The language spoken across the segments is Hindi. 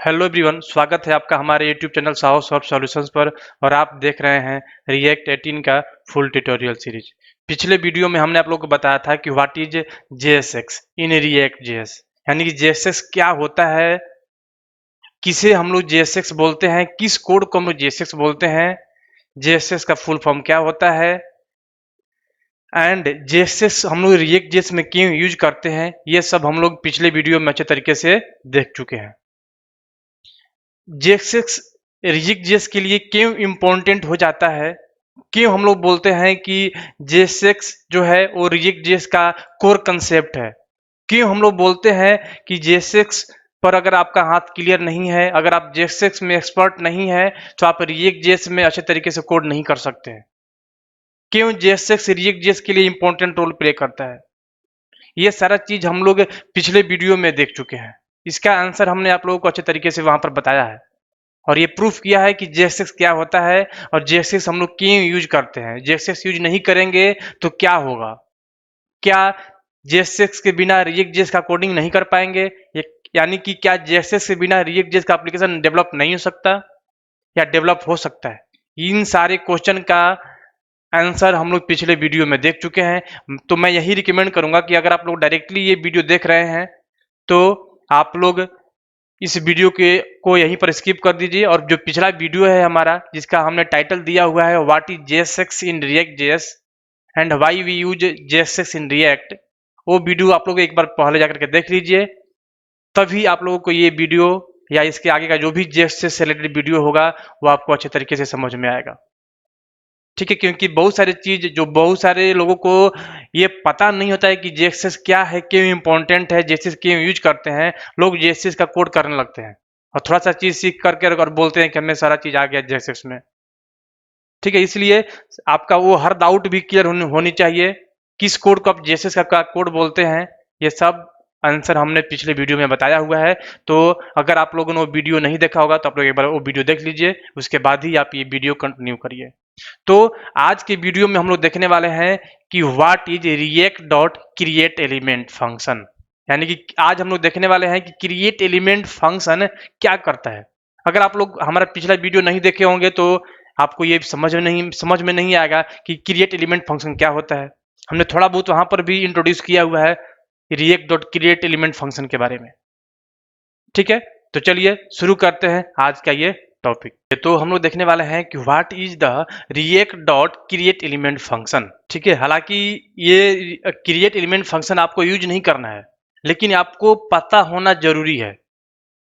हेलो एवरीवन, स्वागत है आपका हमारे YouTube channel Saho soft solutions पर। और आप देख रहे हैं रिएक्ट 18 का फुल ट्यूटोरियल सीरीज। पिछले वीडियो में हमने आप लोगों को बताया था कि what is JSX in React JS, यानी कि जेएसएक्स क्या होता है, किसे हम लोग जेएसएक्स बोलते हैं, किस कोड को हम लोग जेएसएक्स बोलते हैं, जेएसएक्स का फुल फॉर्म क्या होता है एंड जेएसएक्स हम लोग रिएक्ट जेएस में क्यों यूज करते हैं। ये सब हम लोग पिछले वीडियो में अच्छे तरीके से देख चुके हैं। जेएसएक्स रिजिक जेएस के लिए क्यों इम्पोर्टेंट हो जाता है, क्यों हम लोग बोलते हैं कि जेएसएक्स जो है वो रिजिक जेएस का कोर कंसेप्ट है, क्यों हम लोग बोलते हैं कि जेएसएक्स पर अगर आपका हाथ क्लियर नहीं है, अगर आप जेएसएक्स में एक्सपर्ट नहीं है तो आप रिएक्ट जेएस में अच्छे तरीके से कोड नहीं कर सकते हैं। क्यों जेएसएक्स रिएक्ट जेएस के लिए इंपॉर्टेंट रोल प्ले करता है, ये सारा चीज हम लोग पिछले वीडियो में देख चुके हैं। इसका आंसर हमने आप लोगों को अच्छे तरीके से वहां पर बताया है और ये प्रूफ किया है कि जेएसएक्स क्या होता है और जेएसएक्स हम लोग क्यों यूज करते हैं। जेएसएक्स यूज नहीं करेंगे तो क्या होगा, क्या जेएसएक्स के बिना रिएक्ट जेएस का कोडिंग नहीं कर पाएंगे, यानी कि क्या जेएसएक्स के बिना रिएक्ट जेएस का एप्लीकेशन डेवलप नहीं हो सकता या डेवलप हो सकता है। इन सारे क्वेश्चन का आंसर हम लोग पिछले वीडियो में देख चुके हैं। तो मैं यही रिकमेंड करूंगा कि अगर आप लोग डायरेक्टली ये वीडियो देख रहे हैं तो आप लोग इस वीडियो के को यहीं पर स्किप कर दीजिए और जो पिछला वीडियो है हमारा, जिसका हमने टाइटल दिया हुआ है what is JSX in React JS and why we use JSX in React, वो वीडियो आप लोग एक बार पहले जाकर के देख लीजिए, तभी आप लोगों को ये वीडियो या इसके आगे का जो भी जेएसएक्स से रिलेटेड वीडियो होगा वो आपको अच्छे तरीके से समझ में आएगा। ठीक है, क्योंकि बहुत सारी चीज जो बहुत सारे लोगों को ये पता नहीं होता है कि जेएसएस क्या है, क्यों इंपॉर्टेंट है, जेएसएस क्यों यूज करते हैं। लोग जेएसएस का कोड करने लगते हैं और थोड़ा सा चीज सीख करके और बोलते हैं कि हमें सारा चीज आ गया जेएसएस में। ठीक है, इसलिए आपका वो हर डाउट भी क्लियर होनी चाहिए, किस कोड को आप जेएसएस का कोड बोलते हैं। ये सब आंसर हमने पिछले वीडियो में बताया हुआ है। तो अगर आप लोगों ने वो वीडियो नहीं देखा होगा तो आप लोग एक बार वो वीडियो देख लीजिए, उसके बाद ही आप ये वीडियो कंटिन्यू करिए। तो आज के वीडियो में हम लोग देखने वाले हैं कि what is react dot create element function, यानी कि आज हम लोग देखने वाले हैं कि क्रिएट एलिमेंट फंक्शन क्या करता है। अगर आप लोग हमारा पिछला वीडियो नहीं देखे होंगे तो आपको ये समझ में नहीं आएगा कि क्रिएट एलिमेंट फंक्शन क्या होता है। हमने थोड़ा बहुत वहां पर भी इंट्रोड्यूस किया हुआ है react dot create element function के बारे में। ठीक है, तो चलिए शुरू करते हैं आज का ये टॉपिक। तो हम लोग देखने वाले हैं कि what is the React dot create element function. ठीक है, हालांकि ये क्रिएट एलिमेंट फंक्शन आपको यूज नहीं करना है, लेकिन आपको पता होना जरूरी है।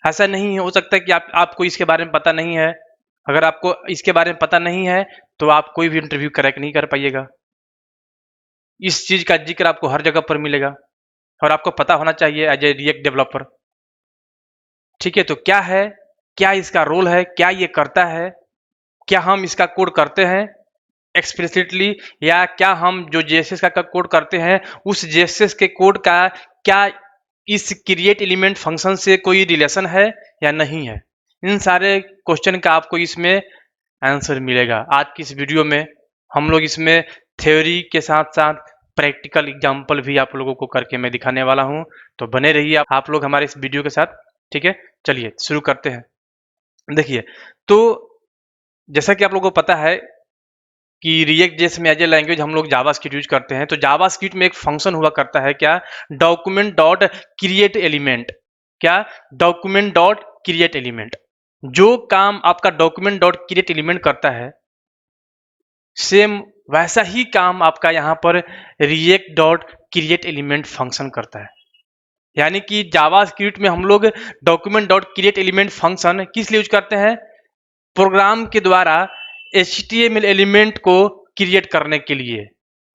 ऐसा नहीं हो सकता कि आपको इसके बारे में पता नहीं है। अगर आपको इसके बारे में पता नहीं है तो आप कोई भी इंटरव्यू क्रैक नहीं कर पाइएगा। इस चीज का जिक्र आपको हर जगह पर मिलेगा और आपको पता होना चाहिए एज ए रिएक्ट डेवलपर। ठीक है, तो क्या है, क्या इसका रोल है, क्या ये करता है, क्या हम इसका कोड करते हैं एक्सप्लिसिटली, या क्या हम जो जेएसएस का कोड करते हैं उस जेएसएस के कोड का क्या इस क्रिएट एलिमेंट फंक्शन से कोई रिलेशन है या नहीं है। इन सारे क्वेश्चन का आपको इसमें आंसर मिलेगा। आज की इस वीडियो में हम लोग इसमें थ्योरी के साथ साथ प्रैक्टिकल एग्जाम्पल भी आप लोगों को करके मैं दिखाने वाला हूं। तो बने रहिए आप लोग हमारे इस वीडियो के साथ। ठीक है, चलिए शुरू करते हैं। देखिए, तो जैसा कि आप लोगों को पता है कि रिएक्ट जेएस में एज ए लैंग्वेज हम लोग जावास्क्रिप्ट यूज करते हैं। तो जावास्क्रिप्ट में एक फंक्शन हुआ करता है क्या, डॉक्यूमेंट डॉट क्रिएट एलिमेंट। क्या, डॉक्यूमेंट डॉट क्रिएट एलिमेंट। जो काम आपका डॉक्यूमेंट डॉट क्रिएट एलिमेंट करता है सेम वैसा ही काम आपका यहाँ पर react dot create element function करता है। यानी कि जावास्क्रिप्ट में हम लोग document dot create element function किस लिए यूज करते हैं, प्रोग्राम के द्वारा HTML एलिमेंट को क्रिएट करने के लिए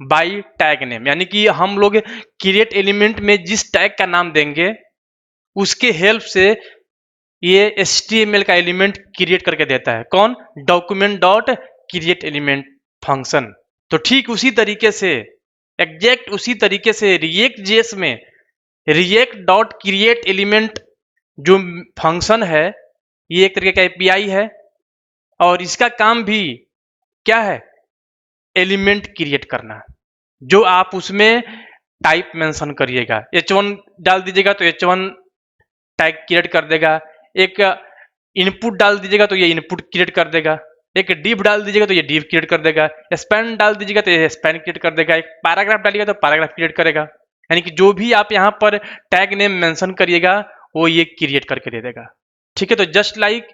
बाय टैग नेम। यानी कि हम लोग क्रिएट एलिमेंट में जिस टैग का नाम देंगे उसके हेल्प से ये HTML का एलिमेंट क्रिएट करके देता है। कौन, document dot create element function. तो ठीक उसी तरीके से, एग्जैक्ट उसी तरीके से रिएक्ट जेएस में रिएक्ट डॉट क्रिएट एलिमेंट जो फंक्शन है ये एक तरीके का एपीआई है और इसका काम भी क्या है, एलिमेंट क्रिएट करना। जो आप उसमें टाइप मेंशन करिएगा, H1 डाल दीजिएगा तो H1 टैग क्रिएट कर देगा, एक इनपुट डाल दीजिएगा तो ये इनपुट क्रिएट कर देगा, एक div डाल दीजिएगा तो ये div क्रिएट कर देगा, स्पैन डाल दीजिएगा तो ये स्पैन क्रिएट कर देगा, एक पैराग्राफ डालिएगा तो पैराग्राफ क्रिएट करेगा। यानी कि जो भी आप यहाँ पर टैग नेम मेंशन करिएगा वो ये क्रिएट करके दे देगा। ठीक है, तो just like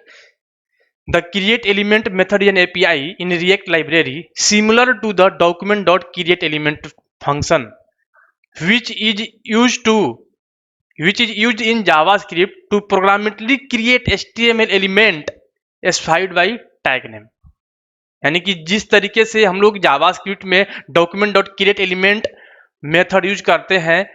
the create element method in API in React library similar to the document dot create element function which is used in JavaScript to programmatically create HTML element specified by tag name। यानी कि जिस तरीके से हम लोग जावास्क्रिप्ट में document dot create element method use करते हैं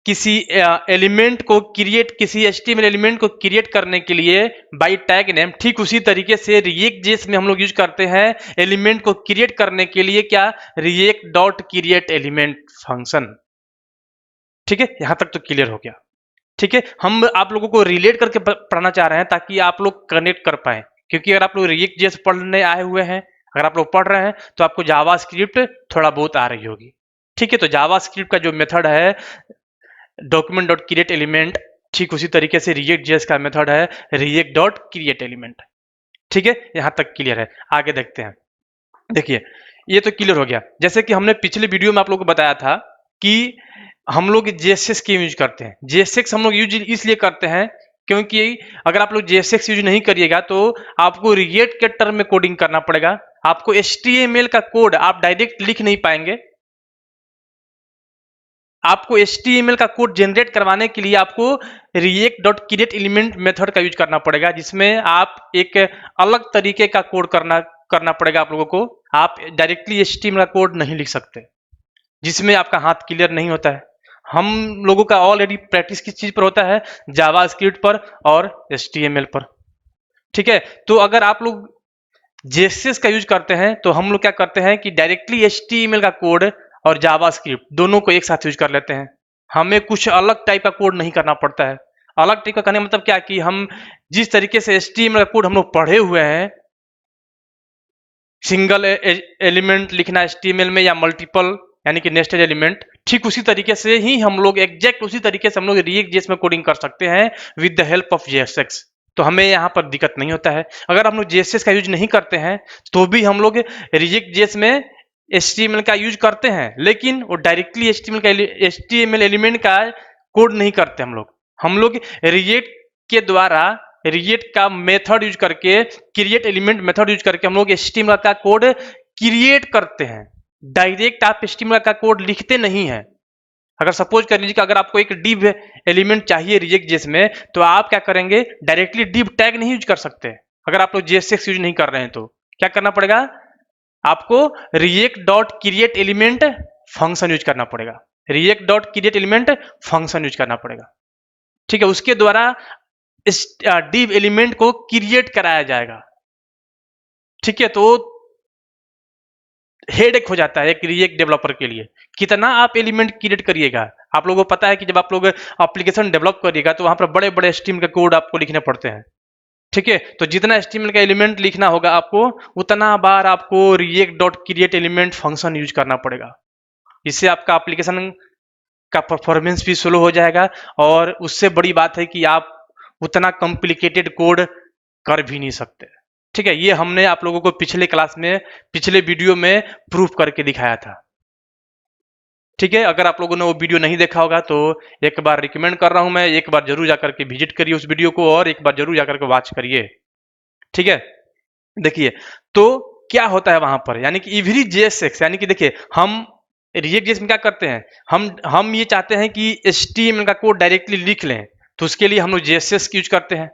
किसी एलिमेंट को क्रिएट, किसी HTML एलिमेंट को क्रिएट करने के लिए बाय टैग नेम, ठीक उसी तरीके से रिएक्ट जेएस में हम लोग यूज करते हैं एलिमेंट को क्रिएट करने के लिए क्या, react dot create element function. ठीक है, यहां तक तो क्लियर हो गया। ठीक है, हम आप लोगों को रिलेट करके पढ़ना चाह रहे हैं ताकि आप लोग कनेक्ट कर पाए, क्योंकि अगर आप लोग रिएक्ट जेएस पढ़ने आए हुए हैं, अगर आप लोग पढ़ रहे हैं तो आपको जावास्क्रिप्ट थोड़ा बहुत आ रही होगी। ठीक है, तो जावास्क्रिप्ट का जो मेथड है डॉक्यूमेंट डॉट क्रिएट एलिमेंट, ठीक उसी तरीके से रिएक्ट जेएस का मेथड है रिएक्ट डॉट क्रिएट एलिमेंट। ठीक है, यहां तक क्लियर है। आगे देखते हैं। देखिए, ये तो क्लियर हो गया। जैसे कि हमने पिछले वीडियो में आप लोगों को बताया था कि हम लोग जेएसएक्स क्यों यूज करते हैं। जेएसएक्स हम लोग यूज इसलिए करते हैं क्योंकि अगर आप लोग जेएसएक्स यूज नहीं करिएगा तो आपको रिएक्ट के टर्म में कोडिंग करना पड़ेगा। आपको एचटीएमएल का कोड आप डायरेक्ट लिख नहीं पाएंगे। आपको एचटीएमएल का कोड जनरेट करवाने के लिए आपको react dot create element method का यूज करना पड़ेगा, जिसमें आप एक अलग तरीके का कोड करना पड़ेगा आप लोगों को। आप डायरेक्टली एचटीएमएल का कोड नहीं लिख सकते, जिसमें आपका हाथ क्लियर नहीं होता है। हम लोगों का ऑलरेडी प्रैक्टिस किस चीज पर होता है, जावास्क्रिप्ट पर और एचटीएमएल पर। ठीक है, तो अगर आप लोग जेएसएस का यूज करते हैं तो हम लोग क्या करते हैं कि डायरेक्टली एचटीएमएल का कोड और जावास्क्रिप्ट दोनों को एक साथ यूज कर लेते हैं। हमें कुछ अलग टाइप का कोड नहीं करना पड़ता है। अलग टाइप का करने का मतलब क्या कि हम जिस तरीके से एचटीएमएल का कोड हम लोग पढ़े हुए हैं, सिंगल एलिमेंट लिखना एचटीएमएल में या मल्टीपल यानी कि नेस्टेड एलिमेंट, ठीक उसी तरीके से ही हम लोग एग्जैक्ट उसी तरीके से हम लोग रिएक्ट जेएस में कोडिंग कर सकते हैं with the help of JSX. तो हमें यहाँ पर दिक्कत नहीं होता है। अगर हम लोग जेएसएक्स का यूज नहीं करते हैं तो भी हम लोग रिएक्ट जेएस में एचटीएमएल का यूज करते हैं, लेकिन वो डायरेक्टली एचटीएमएल एलिमेंट का कोड नहीं करते। हम लोग रिएक्ट के द्वारा रिएक्ट का मेथड यूज करके, क्रिएट एलिमेंट मेथड यूज करके हम लोग एचटीएमएल का कोड क्रिएट करते हैं। डायरेक्ट आप एचटीएमएल का कोड लिखते नहीं है। अगर सपोज कर लीजिए कि अगर आपको एक div एलिमेंट चाहिए रिएक्ट जेएस में, तो आप क्या करेंगे, डायरेक्टली div टैग नहीं यूज कर सकते। अगर आप लोग जेएसएक्स यूज नहीं कर रहे हैं तो क्या करना पड़ेगा, आपको react dot create element function use करना पड़ेगा। React dot create element function use करना पड़ेगा। ठीक है, उसके द्वारा इस div एलिमेंट को क्रिएट कराया जाएगा। ठीक है, तो हेडेक हो जाता है एक रिएक्ट डेवलपर के लिए। कितना आप एलिमेंट क्रिएट करिएगा। आप लोगों को पता है कि जब आप लोग एप्लीकेशन डेवलप करिएगा तो वहां पर बड़े बड़े एचटीएमएल का कोड आपको लिखने पड़ते हैं। ठीक है, तो जितना एचटीएमएल का एलिमेंट लिखना होगा आपको, उतना बार आपको react dot create element function use करना पड़ेगा। इससे आपका एप्लीकेशन का परफॉर्मेंस भी स्लो हो जाएगा, और उससे बड़ी बात है कि आप उतना कॉम्प्लिकेटेड कोड कर भी नहीं सकते। ठीक है, ये हमने आप लोगों को पिछले क्लास में, पिछले वीडियो में प्रूफ करके दिखाया था। ठीक है, अगर आप लोगों ने वो वीडियो नहीं देखा होगा तो एक बार रिकमेंड कर रहा हूं मैं, एक बार जरूर जाकर के विजिट करिए उस वीडियो को, और एक बार जरूर जाकर के वॉच करिए। ठीक है, देखिए तो क्या होता है वहां पर, यानी कि एवरी जेएसएक्स, यानी कि देखिए हम रिएक्ट जेएस में क्या करते हैं, हम ये चाहते हैं कि एचटीएमएल का कोड डायरेक्टली लिख लें, तो उसके लिए हम लोग जेएसएक्स यूज करते हैं।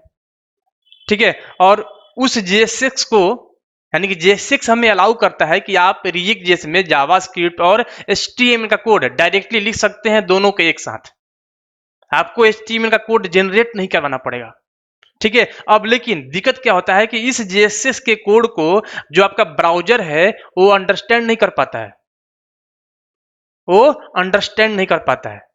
ठीक है, और उस जेएसएक्स को, यानी कि जेएसएक्स हमें अलाउ करता है कि आप रिएक्ट जेएस में जावास्क्रिप्ट और एचटीएमएल का कोड डायरेक्टली लिख सकते हैं, दोनों के एक साथ। आपको एचटीएमएल का कोड जनरेट नहीं करवाना पड़ेगा। ठीक है, अब लेकिन दिक्कत क्या होता है कि इस जेएसएक्स के कोड को जो आपका ब्राउजर है वो अंडरस्टैंड नहीं कर पाता है, वो अंडरस्टैंड नहीं कर पाता है।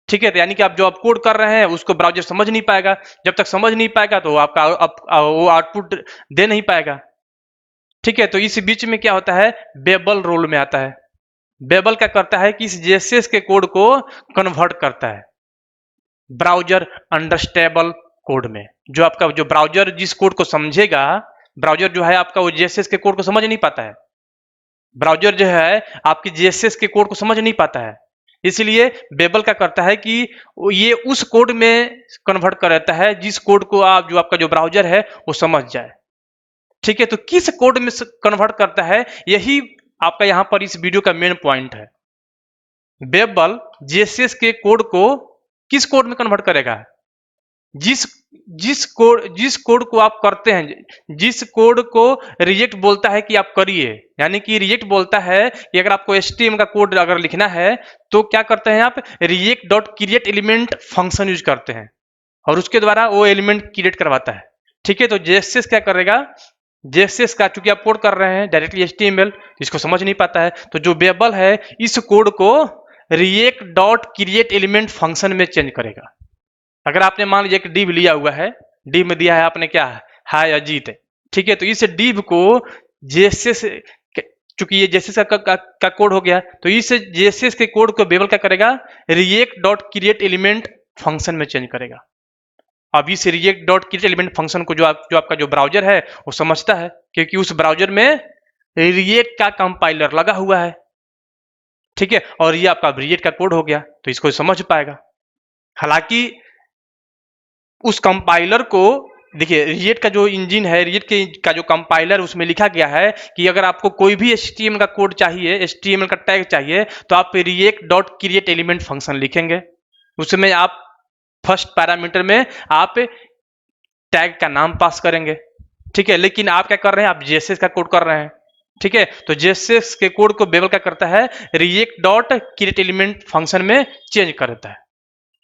ठीक है, तो यानी कि आप जो आप कोड कर रहे हैं उसको ब्राउजर समझ नहीं पाएगा। जब तक समझ नहीं पाएगा तो आपका वो आउटपुट दे नहीं पाएगा। ठीक है, तो इस बीच में क्या होता है, बेबल रोल में आता है। बेबल क्या करता है कि इस जेएसएस के कोड को कन्वर्ट करता है ब्राउजर अंडरस्टैंडेबल कोड में। जो आपका जो ब्राउजर जिस कोड को समझेगा, ब्राउजर जो है आपका वो जेएसएस के कोड को समझ नहीं पाता है। ब्राउजर जो है आपकी जेएसएस के कोड को समझ नहीं पाता है, इसलिए बेबल क्या करता है कि ये उस कोड में कन्वर्ट कर देता है जिस कोड को आप जो आपका जो ब्राउजर है वो समझ जाए। ठीक है, तो किस कोड में कन्वर्ट करता है, यही आपका यहां पर इस वीडियो का मेन पॉइंट है। बेबल जेएसएस के कोड को किस कोड में कन्वर्ट करेगा? जिस जिस कोड को आप करते हैं, जिस कोड को रिएक्ट बोलता है कि आप करिए, यानी कि रिएक्ट बोलता है कि अगर आपको HTML का कोड अगर लिखना है तो क्या करते हैं आप, react dot create element function use करते हैं और उसके द्वारा वो एलिमेंट क्रिएट करवाता है। ठीक है, तो जेएसएस क्या करेगा, जेएसएस का चूंकि आप कोड कर रहे हैं डायरेक्टली HTML, इसको समझ नहीं पाता है, तो जो बेबल है इस कोड को React dot create element function में चेंज करेगा। अगर आपने मान लीजिए एक डिव लिया हुआ है, डिव में दिया है आपने क्या, हाय अजीत, ठीक है, तो इस डिव को जेएसएस, चूंकि ये जेएसएस का कोड हो गया, तो इस जेएसएस के कोड को बेबल क्या करेगा, react dot create element function में चेंज करेगा। अब इस react dot create element function को जो आपका जो ब्राउजर है वो समझता है, क्योंकि उस ब्राउजर में रिएक्ट का कंपाइलर लगा हुआ है। ठीक है, और ये आपका रिएक्ट का कोड हो गया, तो इसको समझ पाएगा। हालांकि उस कंपाइलर को देखिए, रिएक्ट का जो इंजन है, रिएक्ट का जो कंपाइलर, उसमें लिखा गया है कि अगर आपको कोई भी HTML का कोड चाहिए, HTML का टैग चाहिए, तो आप react dot create element function लिखेंगे। उसमें आप फर्स्ट पैरामीटर में आप टैग का नाम पास करेंगे। ठीक है, लेकिन आप क्या कर रहे हैं, आप जेएसएस का कोड कर रहे हैं। ठीक है, तो जेएसएस के कोड को बेबल क्या करता है, react dot create element function में चेंज कर देता है।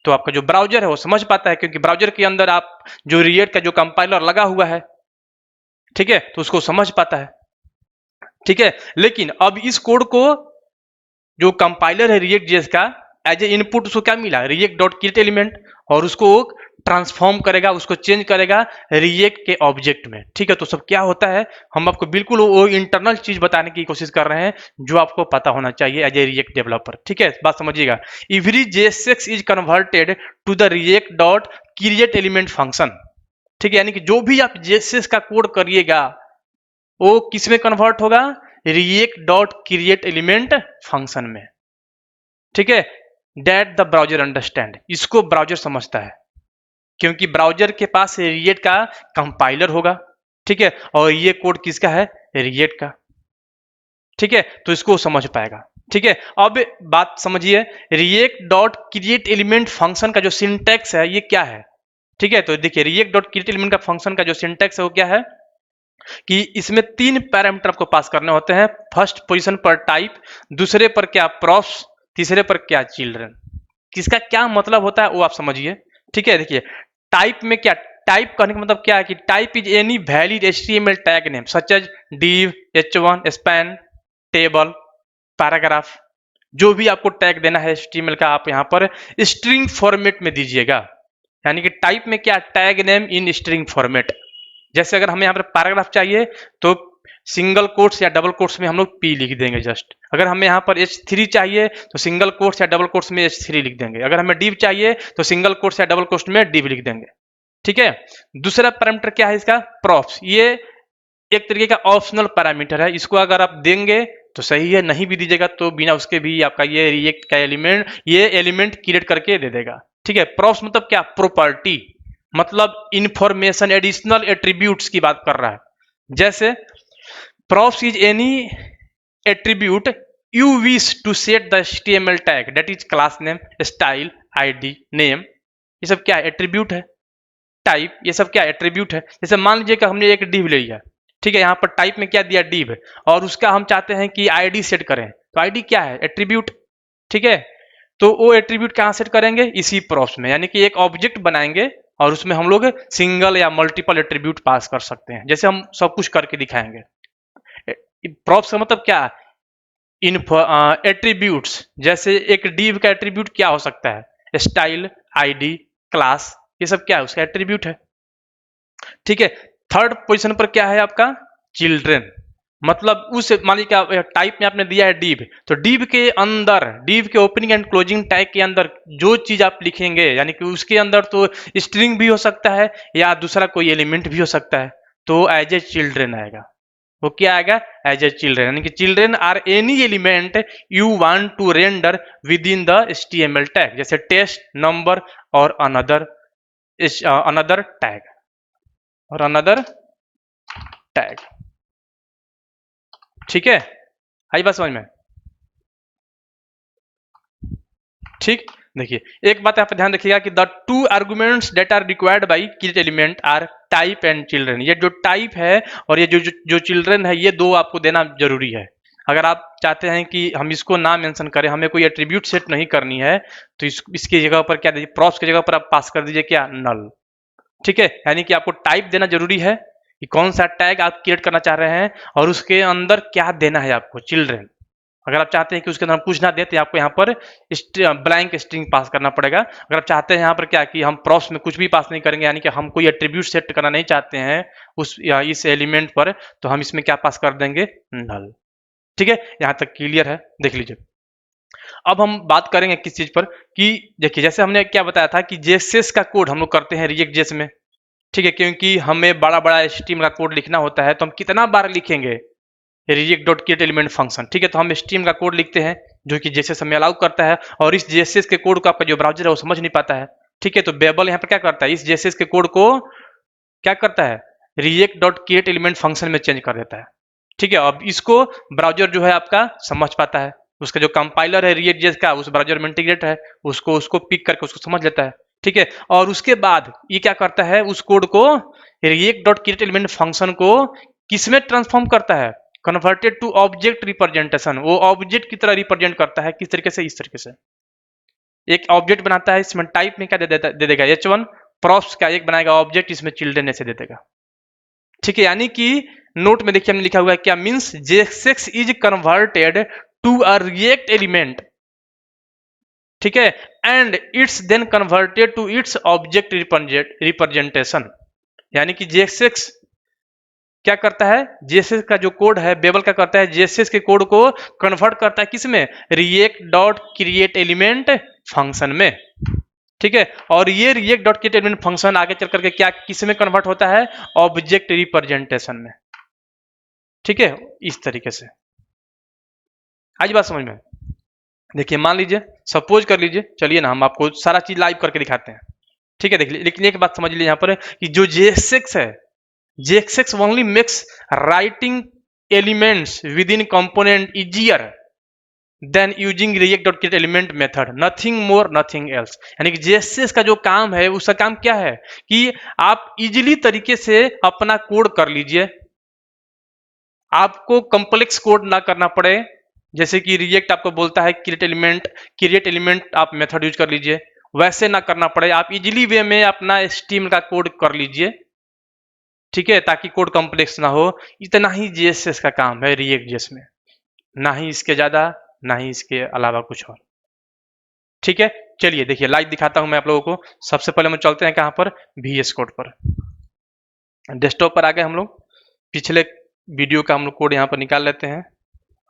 तो आपका जो ब्राउजर है वो समझ पाता है, क्योंकि ब्राउजर के अंदर आप जो रिएक्ट का जो कंपाइलर लगा हुआ है, ठीक है, तो उसको समझ पाता है। ठीक है, लेकिन अब इस कोड को जो कंपाइलर है रिएक्ट जेएस का, एज ए इनपुट उसको क्या मिला, रिएक्ट डॉट क्रिएट एलिमेंट, और उसको ट्रांसफॉर्म करेगा, उसको चेंज करेगा रिएक्ट के ऑब्जेक्ट में। ठीक है, तो सब क्या होता है, हम आपको बिल्कुल वो इंटरनल चीज बताने की कोशिश कर रहे हैं जो आपको पता होना चाहिए एज ए रिएक्ट डेवलपर। ठीक है, बात समझिएगा। Every JSX is converted to the React dot create element function. ठीक है, यानी कि जो भी आप जेएसएक्स का कोड करिएगा वो किस में कन्वर्ट होगा, react dot create element function में। ठीक है, दैट द ब्राउजर अंडरस्टैंड, इसको ब्राउजर समझता है, क्योंकि ब्राउजर के पास रिएक्ट का कंपाइलर होगा। ठीक है, और ये कोड किसका है, रिएक्ट का। ठीक है, तो इसको समझ पाएगा। ठीक है, अब बात समझिए, react dot create element function का जो सिंटैक्स है ये क्या है। ठीक है, तो देखिए, रिएक्ट डॉट क्रिएट एलिमेंट का फंक्शन का जो सिंटैक्स है वो क्या है कि इसमें 3 पैरामीटर आपको पास करने होते हैं। फर्स्ट पोजीशन पर टाइप, दूसरे पर क्या प्रॉप्स, तीसरे पर क्या चिल्ड्रन। किसका क्या मतलब होता है वो आप समझिए। ठीक है, देखिए, टाइप में क्या, टाइप कहने का मतलब क्या है कि type is any valid HTML tag name such as div, h1, span, table, paragraph. जो भी आपको टैग देना है HTML का, आप यहाँ पर स्ट्रिंग फॉर्मेट में दीजिएगा। यानी कि टाइप में क्या, tag name in string format. जैसे अगर हमें यहाँ पर पैराग्राफ चाहिए तो सिंगल कोट्स या डबल कोट्स में हम लोग P लिख देंगे जस्ट। अगर हमें यहाँ पर H3 चाहिए तो सिंगल कोट्स या डबल कोट्स में H3 लिख देंगे। अगर हमें div चाहिए तो सिंगल कोट्स या डबल कोट्स में div लिख देंगे। ठीक है, दूसरा पैरामीटर क्या है इसका, प्रॉप्स। ये एक तरीके का ऑप्शनल पैरामीटर है, इसको अगर आप देंगे तो सही है, नहीं भी दीजिएगा तो बिना उसके भी आपका ये रिएक्ट का ये एलिमेंट क्रिएट करके दे देगा। ठीक है, प्रॉप्स मतलब क्या, प्रॉपर्टी, मतलब इंफॉर्मेशन, एडिशनल एट्रीब्यूट्स की बात कर रहा है। जैसे props is any attribute you wish to set the HTML tag, that is class name, style, id, name। ये सब क्या है, एट्रीब्यूट है। टाइप, ये सब क्या एट्रीब्यूट है। जैसे मान लीजिए कि हमने एक div ले लिया, ठीक है, यहाँ पर टाइप में क्या दिया, div, और उसका हम चाहते हैं कि id सेट करें, तो id क्या है, एट्रीब्यूट। ठीक है, तो वो एट्रीब्यूट कहाँ सेट करेंगे, इसी props में। यानी कि एक ऑब्जेक्ट बनाएंगे और उसमें हम लोग सिंगल या मल्टीपल एट्रीब्यूट पास कर सकते हैं, जैसे हम सब कुछ करके दिखाएंगे। प्रॉप्स का मतलब क्या, एट्रीब्यूट्स। जैसे एक div का एट्रीब्यूट क्या हो सकता है, स्टाइल, आईडी, क्लास, ये सब क्या है, उसका एट्रीब्यूट है। ठीक है, थर्ड पोजीशन पर क्या है आपका, चिल्ड्रन, मतलब उस मान लीजिए टाइप में आपने दिया है div, तो div के अंदर, div के ओपनिंग एंड क्लोजिंग टैग के अंदर जो चीज आप लिखेंगे, यानी कि उसके अंदर तो स्ट्रिंग भी हो सकता है या दूसरा कोई एलिमेंट भी हो सकता है, तो एज ए चिल्ड्रेन आएगा। वो क्या आएगा? एज ए चिल्ड्रेन, यानी कि children are any element you want to render within the HTML tag, जैसे टेस्ट, नंबर और अनदर टैग और अनदर टैग। ठीक है, आई बात समझ में? ठीक, देखिए एक बात आप ध्यान रखिएगा कि the two arguments that are required by create element are type and children. ये जो टाइप है और ये जो चिल्ड्रेन है, ये दो आपको देना जरूरी है। अगर आप चाहते हैं कि हम इसको ना मेंशन करें, हमें कोई एट्रीब्यूट सेट नहीं करनी है, तो इसकी जगह पर क्या दीजिए, प्रॉप्स की जगह पर आप पास कर दीजिए क्या? नल। ठीक है, यानी कि आपको टाइप देना जरूरी है कि कौन सा टैग आप क्रिएट करना चाह रहे हैं और उसके अंदर क्या देना है आपको, चिल्ड्रेन। अगर आप चाहते हैं कि उसके अंदर हम कुछ ना दें, तो आपको यहाँ पर ब्लैंक स्ट्रिंग पास करना पड़ेगा। अगर आप चाहते हैं यहाँ पर क्या कि हम प्रॉप्स में कुछ भी पास नहीं करेंगे, यानी कि हम कोई एट्रीब्यूट सेट करना नहीं चाहते हैं इस एलिमेंट पर, तो हम इसमें क्या पास कर देंगे? नल। ठीक है, यहाँ तक क्लियर है? देख लीजिए, अब हम बात करेंगे किस चीज पर कि देखिए, जैसे हमने क्या बताया था कि जेएसएस का कोड हम लोग करते हैं रिएक्ट जेएस में। ठीक है, क्योंकि हमें बड़ा बड़ा HTML का कोड लिखना होता है, तो हम कितना बार लिखेंगे react dot create element function. ठीक है, तो हम HTML का कोड लिखते हैं जो कि जेएसएस हमें अलाउ करता है, और इस जेएसएस के कोड को आपका जो ब्राउजर है वो समझ नहीं पाता है। ठीक है, तो बेबल यहाँ पर क्या करता है, इस जेएसएस के कोड को क्या करता है, react dot create element function में चेंज कर देता है। ठीक है, अब इसको ब्राउजर जो है आपका समझ पाता है, उसका जो कंपाइलर है रिएक्ट जेएस का, उस ब्राउजर में इंटीग्रेट है, उसको पिक करके उसको समझ लेता है। ठीक है, और उसके बाद ये क्या करता है, उस कोड को React dot create element function को किसमें ट्रांसफॉर्म करता है? Converted to object representation. वो ऑब्जेक्ट की तरह रिप्रेजेंट करता है, किस तरीके से? इस तरीके से एक ऑब्जेक्ट बनाता है, इसमें टाइप में क्या दे देगा? H1। प्रॉप्स का एक बनाएगा ऑब्जेक्ट, इसमें चिल्ड्रेन ऐसे दे देगा। ठीक है, यानी कि नोट में देखिए हमने लिखा हुआ है क्या, means JSX is converted to a React element. ठीक है, and it's then converted to its object representation. यानी कि जेएसएक्स क्या करता है, जेएसएस का जो कोड है, बेबल क्या करता है, जेएसएस के कोड को कन्वर्ट करता है किसमें? React dot create element function में। ठीक है, और ये react dot create element function आगे चल करके क्या किसमें कन्वर्ट होता है? ऑब्जेक्ट रिप्रेजेंटेशन में। ठीक है, इस तरीके से। आज बात समझ में? देखिए मान लीजिए, सपोज कर लीजिए, चलिए ना हम आपको सारा चीज लाइव करके दिखाते हैं। ठीक है, देख लीजिए, लेकिन एक बात समझ लीजिए यहाँ पर कि जो जेएसएक्स है, JSX only makes writing elements within component easier than using react.create element method, nothing more nothing else। यानी कि JSX का जो काम है, उसका काम क्या है कि आप इजीली तरीके से अपना कोड कर लीजिए, आपको कॉम्प्लेक्स कोड ना करना पड़े। जैसे कि रिएक्ट आपको बोलता है क्रिएट एलिमेंट आप मेथड यूज कर लीजिए, वैसे ना करना पड़े, आप इजीली वे में अपना HTML का कोड कर लीजिए। ठीक है, ताकि कोड कॉम्प्लेक्स ना हो। इतना ही जेएसएस का काम है रिएक्ट जेएस में, ना ही इसके ज्यादा, ना ही इसके अलावा कुछ और। ठीक है, चलिए देखिए लाइव दिखाता हूं मैं आप लोगों को। सबसे पहले हम चलते हैं कहां पर, VS कोड पर। डेस्कटॉप पर आ गए हम लोग, पिछले वीडियो का हम लोग कोड यहाँ पर निकाल लेते हैं।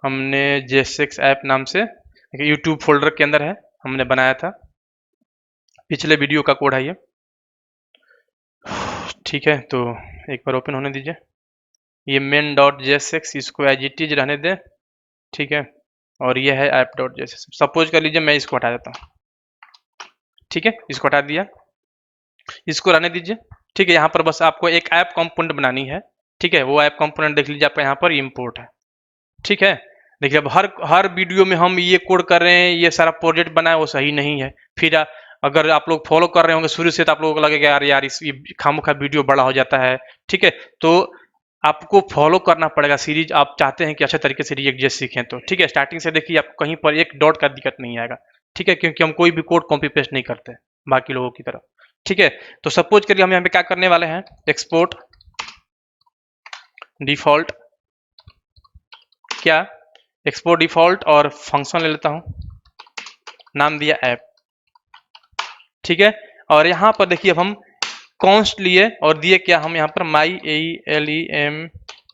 हमने जेएसएक्स ऐप नाम से यूट्यूब फोल्डर के अंदर है, हमने बनाया था, पिछले वीडियो का कोड है ये। ठीक है, तो एक बार ओपन होने दीजिए। ये मेन डॉट जेएसएक्स, इसको एज इट इज रहने दें। ठीक है, और ये है ऐप डॉट जेएसएक्स। सपोज कर लीजिए मैं इसको हटा देता हूँ। ठीक है, इसको हटा दिया, इसको रहने दीजिए। ठीक है, यहाँ पर बस आपको एक ऐप कंपोनेंट बनानी है। ठीक है, वो ऐप कंपोनेंट देख लीजिए, आपका यहाँ पर इंपोर्ट है। ठीक है, देखिए अब हर वीडियो में हम ये कोड कर रहे हैं, ये सारा प्रोजेक्ट बनाए, वो सही नहीं है। फिर अगर आप लोग फॉलो कर रहे होंगे शुरू से, तो आप लोगों को लगेगा यार इस खामोखा वीडियो बड़ा हो जाता है। ठीक है, तो आपको फॉलो करना पड़ेगा सीरीज, आप चाहते हैं कि अच्छे तरीके से रिएक्ट जेएस सीखें तो। ठीक है, स्टार्टिंग से देखिए, आपको कहीं पर एक डॉट का दिक्कत नहीं आएगा। ठीक है, क्योंकि हम कोई भी कोड कॉपी पेस्ट नहीं करते बाकी लोगों की तरह। ठीक है, तो सपोज करिए हम यहाँ पे क्या करने वाले हैं, एक्सपोर्ट डिफॉल्ट, क्या एक्सपोर्ट डिफॉल्ट, और फंक्शन ले लेता हूं, नाम दिया ऐप। ठीक है, और यहाँ पर देखिए अब हम कॉन्स्ट लिए और दिए क्या, हम यहाँ पर my ALEM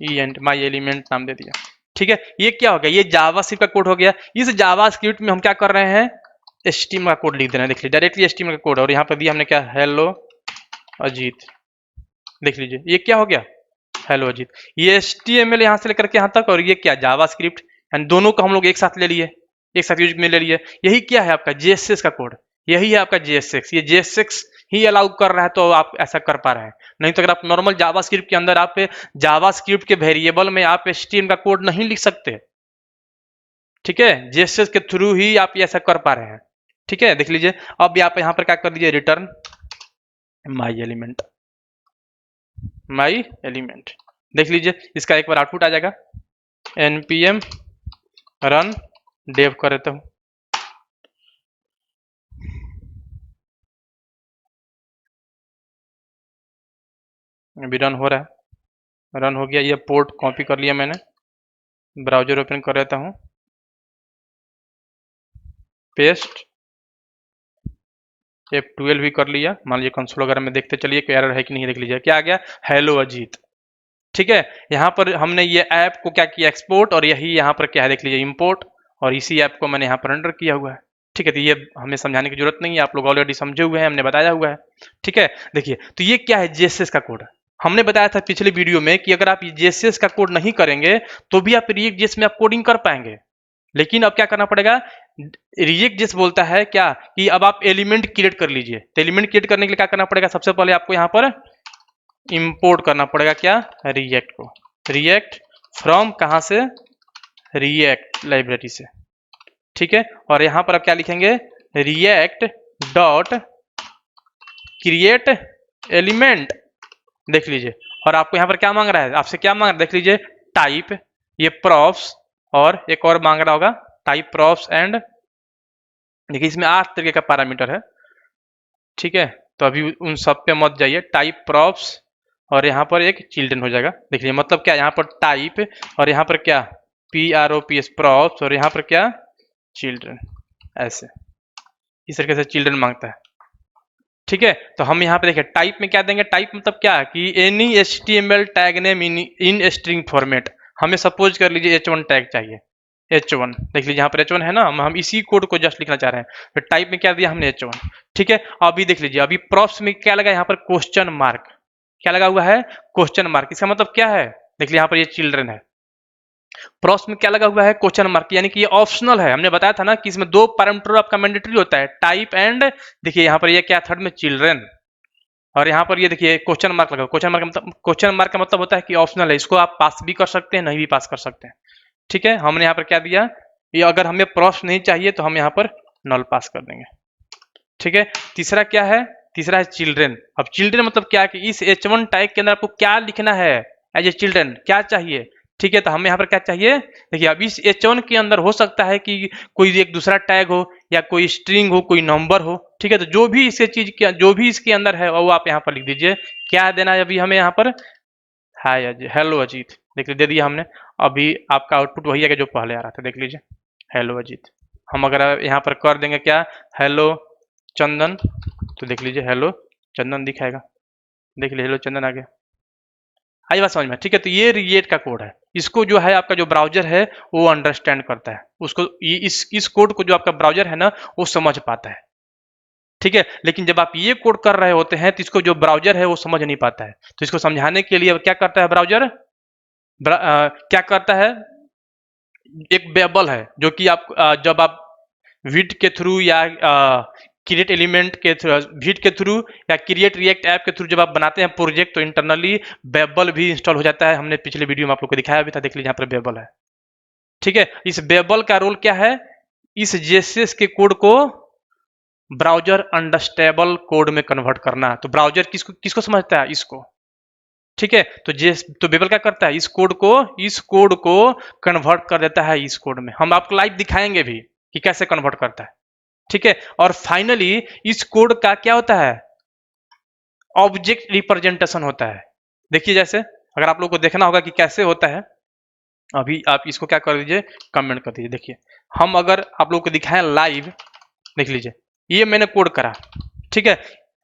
E and my element नाम दे दिया। ठीक है, ये क्या हो गया, ये जावास्क्रिप्ट का कोड हो गया। इस जावास्क्रिप्ट में हम क्या कर रहे हैं, HTML का कोड लिख देना है। देख लीजिए डायरेक्टली HTML का कोड, और यहाँ पर दिया हमने क्या, हेलो अजीत। देख लीजिए ये क्या हो गया, हेलो अजीत। ये HTML यहाँ से लेकर के यहाँ तक, और ये क्या, जावास्क्रिप्ट, एंड दोनों को हम लोग एक साथ ले लिए, एक साथ यूज में ले लिए। यही क्या है आपका JSX का कोड, यही है आपका JSX। ये JSX ही अलाउ कर रहा है तो आप ऐसा कर पा रहे हैं। नहीं तो अगर आप नॉर्मल जावास्क्रिप्ट के अंदर आप जावास्क्रिप्ट के वेरिएबल में आप HTML का कोड नहीं लिख सकते। ठीक है, JSX के थ्रू ही आप ये ऐसा कर पा रहे हैं। ठीक है, देख लीजिए अब आप यहाँ पर क्या कर दीजिए, return my element, my element. देख लीजिए इसका एक बार आउटपुट आ जाएगा, npm रन डेव कर देता हूँ। अभी रन हो रहा है, रन हो गया। ये पोर्ट कॉपी कर लिया मैंने, ब्राउजर ओपन कर देता हूँ, पेस्ट, F12 भी कर लिया। मान लीजिए कंसोल वगैरह में देखते चलिए कोई एरर है कि नहीं। देख लीजिए क्या आ गया, हेलो अजीत। ठीक है, यहाँ पर हमने ये ऐप को क्या किया, एक्सपोर्ट, और यही यहाँ पर क्या है, देख लीजिए इंपोर्ट, और इसी ऐप को मैंने यहाँ पर रेंडर किया हुआ है। ठीक है, तो ये हमें समझाने की जरूरत नहीं है, आप लोग ऑलरेडी समझे हुए हैं, हमने बताया हुआ है। ठीक है, देखिए तो ये क्या है, JSX का कोड। हमने बताया था पिछले वीडियो में कि अगर आप ये JSX का कोड नहीं करेंगे तो भी आप React.js में आप कोडिंग कर पाएंगे। लेकिन अब क्या करना पड़ेगा, React.js बोलता है क्या कि अब आप एलिमेंट क्रिएट कर लीजिए। तो एलिमेंट क्रिएट करने के लिए क्या करना पड़ेगा, सबसे पहले आपको यहाँ पर इंपोर्ट करना पड़ेगा क्या, रिएक्ट को। रिएक्ट फ्रॉम कहाँ से, रिएक्ट लाइब्रेरी से। ठीक है, और यहाँ पर आप क्या लिखेंगे, रिएक्ट डॉट क्रिएट एलिमेंट। देख लीजिए, और आपको यहाँ पर क्या मांग रहा है, आपसे क्या मांग रहा है, देख लीजिए टाइप, ये प्रॉप्स, और एक और मांग रहा होगा टाइप प्रॉप्स एंड, देखिए इसमें 8 तरीके का पैरामीटर है। ठीक है, तो अभी उन सब पे मत जाइए, टाइप प्रॉप्स, और यहाँ पर एक चिल्ड्रन हो जाएगा। देखिए मतलब क्या, यहाँ पर टाइप, और यहाँ पर क्या, PROPS प्रॉप्स, और यहाँ पर क्या, चिल्ड्रन। ऐसे इस तरीके से चिल्ड्रन मांगता है। ठीक है, तो हम यहाँ पे देखिए टाइप में क्या देंगे, टाइप मतलब क्या कि any HTML tag name in string format. हमें सपोज कर लीजिए H1 टैग चाहिए, H1। देख लीजिए यहाँ पर H1 है ना, हम इसी कोड को जस्ट लिखना चाह रहे हैं, तो टाइप में क्या दिया हमने, H1। ठीक है, अभी देख लीजिए अभी प्रॉप्स में क्या लगा, यहाँ पर क्वेश्चन मार्क, क्या लगा हुआ है, क्वेश्चन मार्क। इसका मतलब क्या है, देख लीजिए यहाँ पर ये चिल्ड्रन है, प्रॉप्स में क्या लगा हुआ है, क्वेश्चन मार्क, यानी कि ये ऑप्शनल है। हमने बताया था ना कि इसमें 2 पैरामीटर आपका मैंडेटरी होता है, टाइप एंड, देखिए यहाँ पर ये क्या थर्ड में चिल्ड्रन, और यहाँ पर ये देखिए क्वेश्चन मार्क लगा। क्वेश्चन मार्क का मतलब होता है कि ऑप्शनल है, इसको आप पास भी कर सकते हैं, नहीं भी पास कर सकते हैं। ठीक है, हमने यहाँ पर क्या दिया, ये अगर हमें प्रॉप्स नहीं चाहिए तो हम यहाँ पर नल पास कर देंगे। ठीक है, तीसरा क्या है, तीसरा है चिल्ड्रन। अब चिल्ड्रन मतलब क्या है कि इस H1 टैग के अंदर आपको क्या लिखना है, एज ए चिल्ड्रन क्या चाहिए। ठीक है, तो हमें यहाँ पर क्या चाहिए, देखिए अब इस H1 के अंदर हो सकता है कि कोई एक दूसरा टैग हो, या कोई स्ट्रिंग हो, कोई नंबर हो। ठीक है, तो जो भी इसके चीज के, जो भी इसके अंदर है वो आप यहाँ पर लिख दीजिए। क्या देना है अभी हमें यहाँ पर, हाय अजीत, हेलो अजीत। देख लीजिए दे दिया हमने। अभी आपका आउटपुट वही है जो पहले आ रहा था, देख लीजिए हेलो अजीत। हम अगर यहाँ पर कर देंगे क्या, हेलो चंदन, तो देख लीजिए हेलो चंदन दिखाएगा। देख लीजिए हेलो चंदन आ गया। आई बात समझ में। ठीक है, तो ये रिएक्ट का कोड है, इसको जो है आपका जो ब्राउजर है वो अंडरस्टैंड करता है, उसको इस कोड को जो आपका ब्राउजर है ना वो समझ पाता है। ठीक है, लेकिन जब आप ये कोड कर रहे होते हैं तो इसको जो ब्राउजर है वो समझ नहीं पाता है। तो इसको समझाने के लिए क्या करता है ब्राउजर, क्या करता है, एक बेबल है जो कि आप जब आप विड के थ्रू या क्रिएट एलिमेंट के थ्रू, विड के थ्रू या क्रिएट रिएक्ट ऐप के थ्रू जब आप बनाते हैं प्रोजेक्ट, तो इंटरनली बेबल भी इंस्टॉल हो जाता है। हमने पिछले वीडियो में आप लोग को दिखाया भी था, देख लीजिए यहाँ पर बेबल है। ठीक है, इस बेबल का रोल क्या है, इस JSX के कोड को ब्राउजर अंडरस्टैंडेबल कोड में कन्वर्ट करना। तो ब्राउजर किसको समझता है, इसको। ठीक है, तो बेबल क्या करता है, इस कोड को कन्वर्ट कर देता है इस कोड में। हम आपको लाइव दिखाएंगे भी कि कैसे कन्वर्ट करता है। ठीक है, और फाइनली इस कोड का क्या होता है, ऑब्जेक्ट रिप्रेजेंटेशन होता है। देखिए जैसे अगर आप लोग को देखना होगा कि कैसे होता है, अभी आप इसको क्या कर दीजिए, कमेंट कर दीजिए। देखिए हम अगर आप लोग को दिखाएं लाइव, देख लीजिए ये मैंने कोड करा। ठीक है,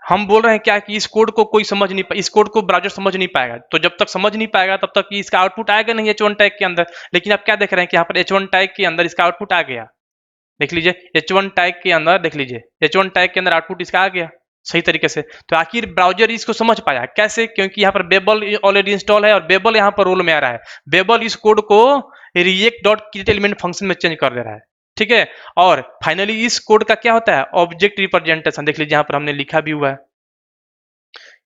हम बोल रहे हैं क्या कि इस कोड को कोई समझ नहीं इस कोड को ब्राउजर समझ नहीं पाएगा, तो जब तक समझ नहीं पाएगा तब तक इसका आउटपुट आएगा नहीं H1 टैग के अंदर। लेकिन आप क्या देख रहे हैं कि यहाँ पर H1 टैग के अंदर इसका आउटपुट आ गया। देख लीजिए H1 टैग के अंदर, देख लीजिए H1 टैग के अंदर आउटपुट इसका आ गया सही तरीके से। तो आखिर ब्राउजर इसको समझ पाया कैसे? क्योंकि यहाँ पर बेबल ऑलरेडी इंस्टॉल है और बेबल यहाँ पर रोल में आ रहा है। बेबल इस कोड को React dot create element function में चेंज कर दे रहा है, ठीक है। और फाइनली इस कोड का क्या होता है? Object representation. देख लीजिए यहाँ पर हमने लिखा भी हुआ है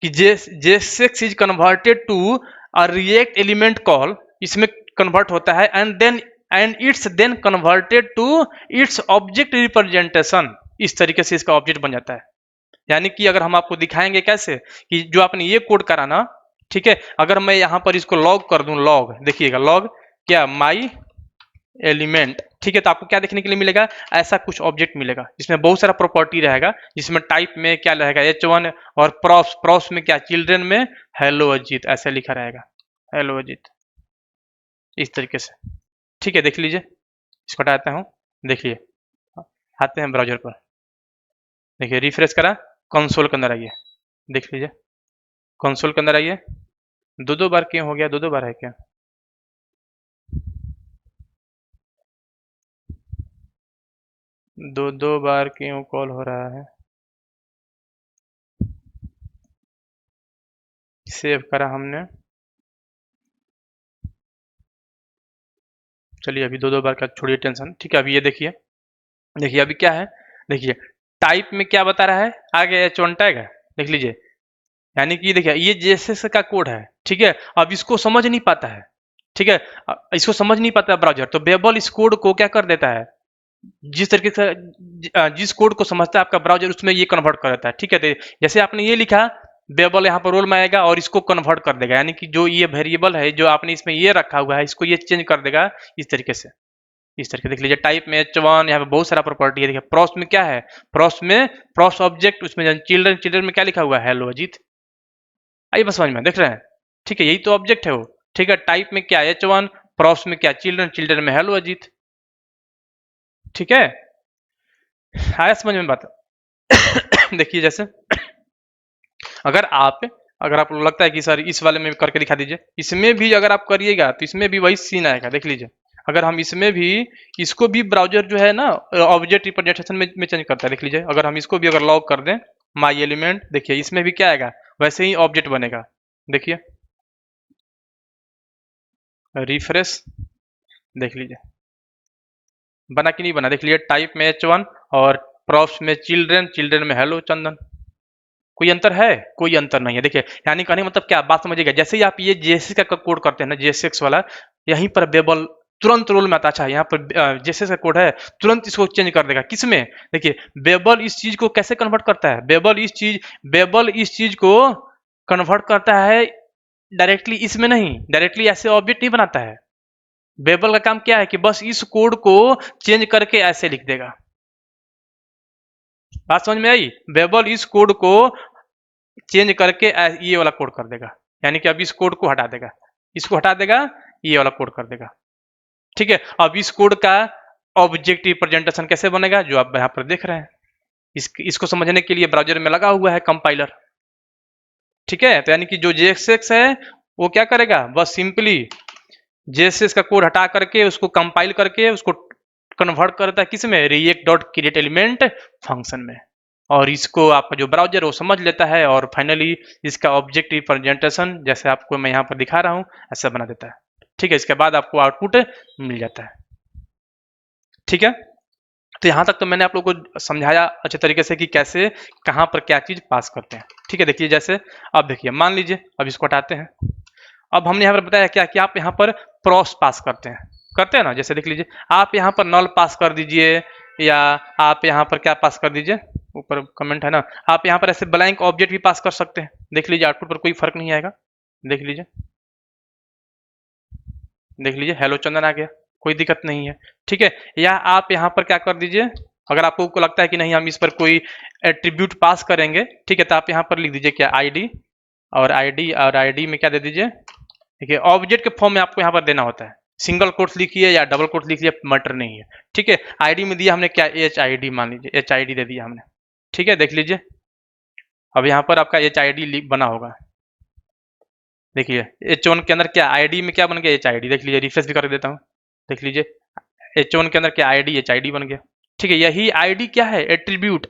कि JSX is converted to a React element call, इसमें कन्वर्ट होता है and it's then converted to its object representation. इस तरीके से इसका ऑब्जेक्ट बन जाता है। यानी कि अगर हम आपको दिखाएंगे कैसे कि जो आपने ये कोड करा ना, ठीक है, अगर मैं यहाँ पर इसको लॉग कर दूं, लॉग देखिएगा, लॉग क्या माई एलिमेंट, ठीक है, तो आपको क्या देखने के लिए मिलेगा? ऐसा कुछ ऑब्जेक्ट मिलेगा जिसमें बहुत सारा प्रॉपर्टी रहेगा, जिसमें टाइप में क्या रहेगा H1 और प्रॉप्स में क्या, चिल्ड्रन में हेलो अजीत ऐसे लिखा रहेगा, हेलो अजीत इस तरीके से, ठीक है। देख लीजिए, इसको हटाता हूँ, देखिए आते हैं ब्राउजर पर, देखिए रिफ्रेश करा, कंसोल के अंदर आइए, देख लीजिए कंसोल के अंदर आइए। दो बार क्यों हो गया? दो बार है क्या? दो बार क्यों कॉल हो रहा है? सेव करा हमने, चलिए अभी दो बार का छोड़िए टेंशन, ठीक है। अभी ये देखिए, देखिए अभी क्या है, देखिए टाइप में क्या बता रहा है? आगे H1 टैग है, देख लीजिए। यानी कि देखिए ये JSX का कोड है, ठीक है। अब इसको समझ नहीं पाता है, ठीक है, इसको समझ नहीं पाता ब्राउजर, तो बेबल इस कोड को क्या कर देता है, जिस तरीके से जिस कोड को समझता है आपका ब्राउजर उसमें ये कन्वर्ट कर देता है, ठीक है। तो जैसे आपने ये लिखा, बेबल यहाँ पर रोल में आएगा और इसको कन्वर्ट कर देगा, यानी कि जो ये वेरिएबल है जो आपने इसमें ये रखा हुआ है, इसको ये चेंज कर देगा इस तरीके से, इस तरीके। देख लीजिए टाइप में H1, यहाँ पे बहुत सारा प्रॉपर्टी है। देखिए प्रॉस में क्या है, प्रॉस में प्रॉस ऑब्जेक्ट, उसमें चिल्ड्रन में क्या लिखा हुआ है? हेलो अजीत। आइए बस समझ में, देख रहे हैं, ठीक है, यही तो ऑब्जेक्ट है वो, ठीक है। टाइप में क्या H1, प्रॉस में क्या चिल्ड्रन में हेलो अजीत, ठीक है। आया समझ में बात? देखिए जैसे अगर आपको लगता है कि सर इस वाले में करके दिखा दीजिए, इसमें भी अगर आप करिएगा तो इसमें भी वही सीन आएगा। देख लीजिए, अगर हम इसमें भी, इसको भी ब्राउजर जो है ना ऑब्जेक्ट रिप्रेजेंटेशन में चेंज करता है। देख लीजिए, अगर हम इसको भी अगर लॉग कर दें माई एलिमेंट, देखिए इसमें भी क्या आएगा, वैसे ही ऑब्जेक्ट बनेगा। देखिए रिफ्रेश, देख लीजिए बना कि नहीं बना। देख लीजिए टाइप में H1 और प्रॉप्स में चिल्ड्रन में हेलो चंदन। कोई अंतर है? कोई अंतर नहीं है। देखिए यानी कहने मतलब क्या, बात समझिएगा। जैसे ही आप ये JSX का कोड करते हैं ना, JSX वाला, यहीं पर बेबल तुरंत रोल में आता है। अच्छा यहाँ पर JSX का कोड है, तुरंत इसको चेंज कर देगा। किसमें? देखिए बेबल इस चीज को कैसे कन्वर्ट करता है, बेबल इस चीज को कन्वर्ट करता है डायरेक्टली, इसमें नहीं, डायरेक्टली ऐसे ऑब्जेक्ट नहीं बनाता है। बेबल का काम क्या है कि बस इस कोड को चेंज करके ऐसे लिख देगा। बात समझ में आई? बेबल इस कोड को चेंज करके ये वाला कोड कर देगा, यानी कि अब इस कोड को हटा देगा, इसको हटा देगा, ये वाला कोड कर देगा, ठीक है। अब इस कोड का ऑब्जेक्ट रिप्रेजेंटेशन कैसे बनेगा, जो आप यहाँ पर देख रहे हैं। इसको समझने के लिए ब्राउजर में लगा हुआ है कंपाइलर, ठीक है। तो यानी कि जो JSX है वो क्या करेगा, बस सिंपली JSX का कोड हटा करके उसको कंपाइल करके उसको कन्वर्ट करता है किसमें, react dot create element function में। और इसको आपका जो ब्राउजर वो समझ लेता है और फाइनली इसका ऑब्जेक्ट रिप्रेजेंटेशन जैसे आपको मैं यहाँ पर दिखा रहा हूँ ऐसा बना देता है, ठीक है। इसके बाद आपको आउटपुट मिल जाता है, ठीक है। तो यहाँ तक तो मैंने आप लोगों को समझाया अच्छे तरीके से कि कैसे कहाँ पर क्या चीज पास करते हैं, ठीक है। देखिए जैसे अब देखिए, मान लीजिए अब इसको हटाते हैं। अब हमने यहाँ पर बताया क्या कि आप यहाँ पर प्रॉस पास करते हैं ना। जैसे देख लीजिए, आप यहाँ पर नल पास कर दीजिए, या आप यहाँ पर क्या पास कर दीजिए, ऊपर कमेंट है ना, आप यहाँ पर ऐसे ब्लैंक ऑब्जेक्ट भी पास कर सकते हैं। देख लीजिए आउटपुट पर कोई फर्क नहीं आएगा। देख लीजिए, देख लीजिए हेलो चंदन आ गया, कोई दिक्कत नहीं है, ठीक है। या आप यहाँ पर क्या कर दीजिए, अगर आपको लगता है कि नहीं हम इस पर कोई एट्रीब्यूट पास करेंगे, ठीक है, तो आप यहाँ पर लिख दीजिए क्या आईडी में क्या दे दीजिए। देखिए ऑब्जेक्ट के फॉर्म में आपको यहाँ पर देना होता है, सिंगल कोट्स लिखिए या डबल कोट्स लिखिए, मैटर नहीं है, ठीक है। आईडी में दिया हमने क्या, HID, मान लीजिए HID दे दिया हमने, ठीक है। देख लीजिए अब यहाँ पर आपका HID बना होगा, देखिए H1 के अंदर क्या ID में क्या बन गया, HID। देख लीजिए, रिफ्रेश भी कर देता हूँ, देख लीजिए H1 के अंदर क्या ID HID बन गया। ठीक है, यही ID क्या है, एट्रीब्यूट।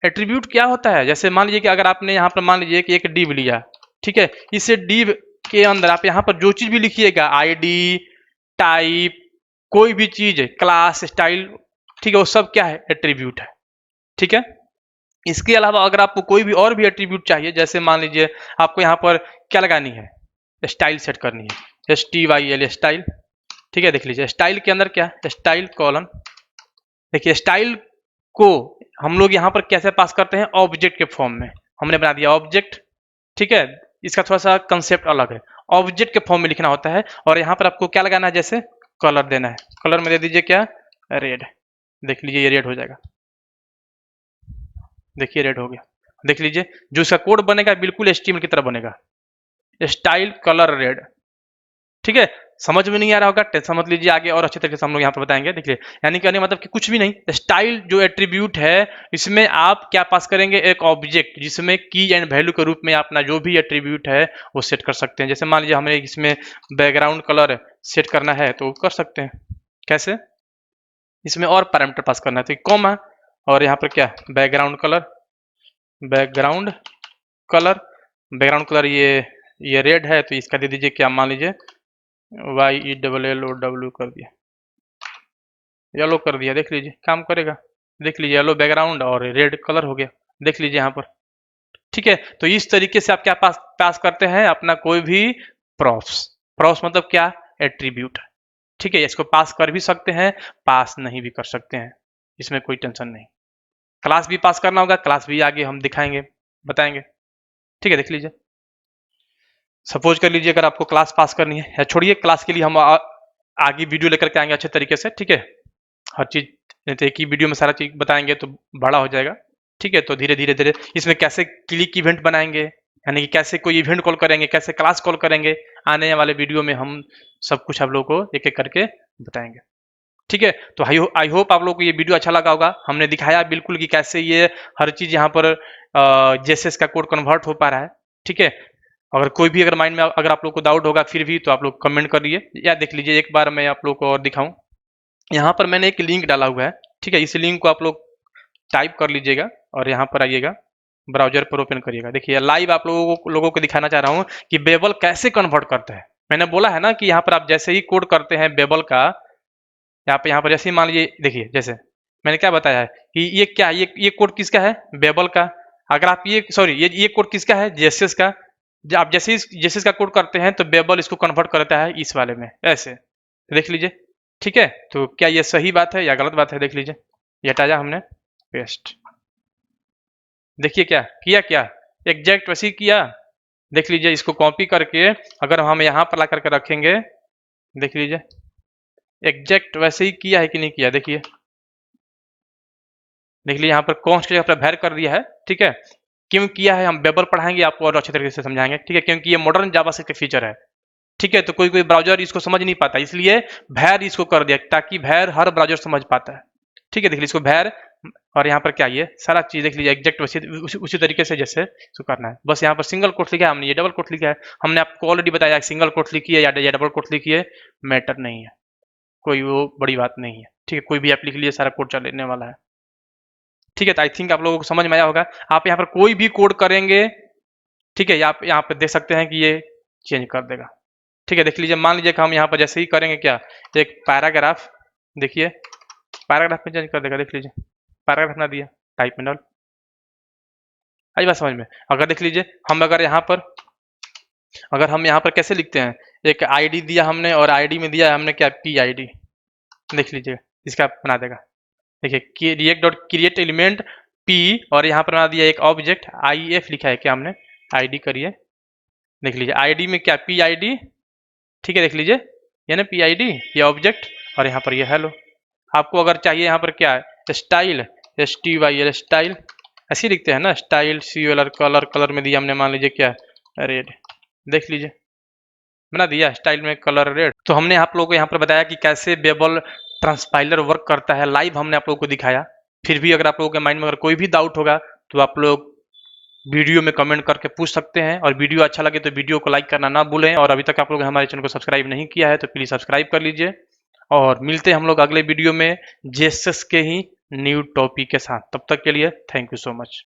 एट्रीब्यूट क्या होता है, जैसे मान लीजिए कि अगर आपने यहाँ पर मान लीजिए कि एक div लिया, ठीक है, इस div के अंदर आप यहाँ पर जो चीज भी लिखिएगा, ID, टाइप, कोई भी चीज, क्लास, स्टाइल, ठीक है, वो सब क्या है, एट्रीब्यूट है। ठीक है, इसके अलावा अगर आपको कोई भी और भी एट्रीब्यूट चाहिए, जैसे मान लीजिए आपको यहाँ पर क्या लगानी है, स्टाइल सेट करनी है, STYL स्टाइल। ठीक है, देख लीजिए स्टाइल के अंदर क्या, स्टाइल कॉलन। देखिए स्टाइल को हम लोग यहाँ पर कैसे पास करते हैं, ऑब्जेक्ट के फॉर्म में हमने बना दिया ऑब्जेक्ट। ठीक है, इसका थोड़ा सा कंसेप्ट अलग है, ऑब्जेक्ट के फॉर्म में लिखना होता है। और यहाँ पर आपको क्या लगाना है, जैसे कलर देना है, कलर में दे दीजिए क्या, रेड। देख लीजिए ये रेड हो जाएगा, देखिए रेड हो गया। देख लीजिए जो इसका कोड बनेगा बिल्कुल HTML की तरह बनेगा, स्टाइल कलर रेड। ठीक है, समझ में नहीं आ रहा होगा, टेंशन मत लीजिए, आगे और अच्छे तरीके से हम लोग यहाँ पर बताएंगे। देखिए यानी कहने मतलब कि कुछ भी नहीं, स्टाइल जो एट्रीब्यूट है इसमें आप क्या पास करेंगे, एक ऑब्जेक्ट जिसमें की एंड वैल्यू के रूप में अपना जो भी एट्रीब्यूट है वो सेट कर सकते हैं। जैसे मान लीजिए हमें इसमें बैकग्राउंड कलर सेट करना है तो कर सकते हैं, कैसे, इसमें और पैरामीटर पास करना है तो कॉमा, और यहाँ पर क्या, background colour, background colour, background colour ये रेड है तो इसका दे दीजिए क्या, मान लीजिए YELLOW कर दिया, येलो कर दिया। देख लीजिए काम करेगा, देख लीजिए येलो बैकग्राउंड और रेड कलर हो गया, देख लीजिए यहाँ पर। ठीक है, तो इस तरीके से आप क्या पास करते हैं, अपना कोई भी प्रॉप्स। प्रॉप्स मतलब क्या, एट्रीब्यूट। ठीक है, इसको पास कर भी सकते हैं, पास नहीं भी कर सकते हैं, इसमें कोई टेंशन नहीं। क्लास भी पास करना होगा, क्लास भी आगे हम दिखाएंगे, बताएंगे। ठीक है, देख लीजिए सपोज कर लीजिए अगर आपको क्लास पास करनी है, या छोड़िए क्लास के लिए हम आगे वीडियो लेकर के आएंगे अच्छे तरीके से। ठीक है, हर चीज नहीं तो एक ही वीडियो में सारा चीज बताएंगे तो बड़ा हो जाएगा। ठीक है, तो धीरे धीरे धीरे इसमें कैसे क्लिक इवेंट बनाएंगे, यानी कि कैसे कोई इवेंट कॉल करेंगे, कैसे क्लास कॉल करेंगे, आने वाले वीडियो में हम सब कुछ आप लोगों को एक एक करके बताएंगे। ठीक है, तो आई होप आप लोगों को ये वीडियो अच्छा लगा होगा। हमने दिखाया बिल्कुल कि कैसे ये हर चीज यहाँ पर जेएसएस का कोड कन्वर्ट हो पा रहा है। ठीक है, अगर कोई भी अगर माइंड में अगर आप लोग को डाउट होगा फिर भी तो आप लोग कमेंट करिए, या देख लीजिए एक बार मैं आप लोग को और दिखाऊं, यहाँ पर मैंने एक लिंक डाला हुआ है। ठीक है, इस लिंक को आप लोग टाइप कर लीजिएगा और यहाँ पर आइएगा, ब्राउजर पर ओपन करिएगा। देखिए लाइव आप लोगों को दिखाना चाह रहा हूँ कि बेबल कैसे कन्वर्ट करता है। मैंने बोला है ना कि यहाँ पर आप जैसे ही कोड करते हैं बेबल का, यहाँ पर जैसे ही मान लीजिए, देखिए जैसे मैंने क्या बताया है कि ये क्या, ये कोड किसका है, बेबल का। अगर आप ये सॉरी ये कोड किसका है, जेएसएस का। जब आप जैसे ही जेएसएस का कोड करते हैं तो बेबल इसको कन्वर्ट करता है इस वाले में, ऐसे देख लीजिए। ठीक है, तो क्या ये सही बात है या गलत बात है, देख लीजिए। ये हटाया हमने, पेस्ट, देखिए क्या किया, क्या एग्जैक्ट वैसे ही किया। देख लीजिए इसको कॉपी करके अगर हम यहाँ पर ला करके रखेंगे, देख लीजिए एग्जैक्ट वैसे ही किया है कि नहीं किया, देखिए देख लीजिए यहाँ पर कॉन्स्ट के अपना वैर कर दिया है। ठीक है, क्यों किया है हम बेबल पढ़ाएंगे, आपको और अच्छे तरीके से समझाएंगे। ठीक है, क्योंकि ये मॉडर्न जावास्क्रिप्ट का फीचर है। ठीक है, तो कोई कोई ब्राउजर इसको समझ नहीं पाता, इसलिए भैर इसको कर दिया ताकि भैर हर ब्राउजर समझ पाता है। ठीक है, देख लीजिए इसको भैर, और यहाँ पर क्या ये सारा चीज देख लीजिए एग्जैक्ट उसी तरीके से जैसे इसको करना है। बस यहाँ पर सिंगल कोट लिखा है हमने, ये डबल कोट लिखा है, हमने आपको ऑलरेडी बताया सिंगल कोट लिखी है या डबल कोट लिखी है, मैटर नहीं है, कोई वो बड़ी बात नहीं है। ठीक है, कोई भी आप लिख लीजिए, सारा कोड चलने वाला है। ठीक है, तो आई थिंक आप लोगों को समझ में आया होगा। आप यहाँ पर कोई भी कोड करेंगे, ठीक है, आप यहाँ पर देख सकते हैं कि ये चेंज कर देगा। ठीक है, देख लीजिए मान लीजिए कि हम यहाँ पर जैसे ही करेंगे क्या, एक पैराग्राफ, देखिए पैराग्राफ में चेंज कर देगा, देख लीजिए पैराग्राफ ना दिया, टाइप में डाल, आई बात समझ में। अगर देख लीजिए हम अगर हम यहाँ पर कैसे लिखते हैं, एक आईडी दिया हमने और आईडी में दिया हमने क्या, PID, देख लीजिए इसका बना देगा। देखिए react dot create element P, और यहाँ पर बना दिया एक ऑब्जेक्ट IF लिखा है क्या हमने, ID करिए, देख लीजिए ID में क्या, PID। ठीक है, देख लीजिए ये ना PID, ये ऑब्जेक्ट, और यहाँ पर ये हेलो। आपको अगर चाहिए यहाँ पर क्या है, स्टाइल, STYL स्टाइल, ऐसे लिखते हैं ना, स्टाइल COLR, कलर, कलर में दिया हमने मान लीजिए क्या, रेड, देख लीजिए बना दिया स्टाइल में कलर रेड। तो हमने आप लोगों को यहाँ पर बताया कि कैसे बेबल ट्रांसपाइलर वर्क करता है, लाइव हमने आप लोगों को दिखाया। फिर भी अगर आप लोगों के माइंड में अगर कोई भी डाउट होगा तो आप लोग वीडियो में कमेंट करके पूछ सकते हैं। और वीडियो अच्छा लगे तो वीडियो को लाइक करना ना भूलें। और अभी तक आप लोग हमारे चैनल को सब्सक्राइब नहीं किया है तो प्लीज़ सब्सक्राइब कर लीजिए। और मिलते हैं हम लोग अगले वीडियो में जेएसएस के ही न्यू टॉपिक के साथ। तब तक के लिए थैंक यू सो मच।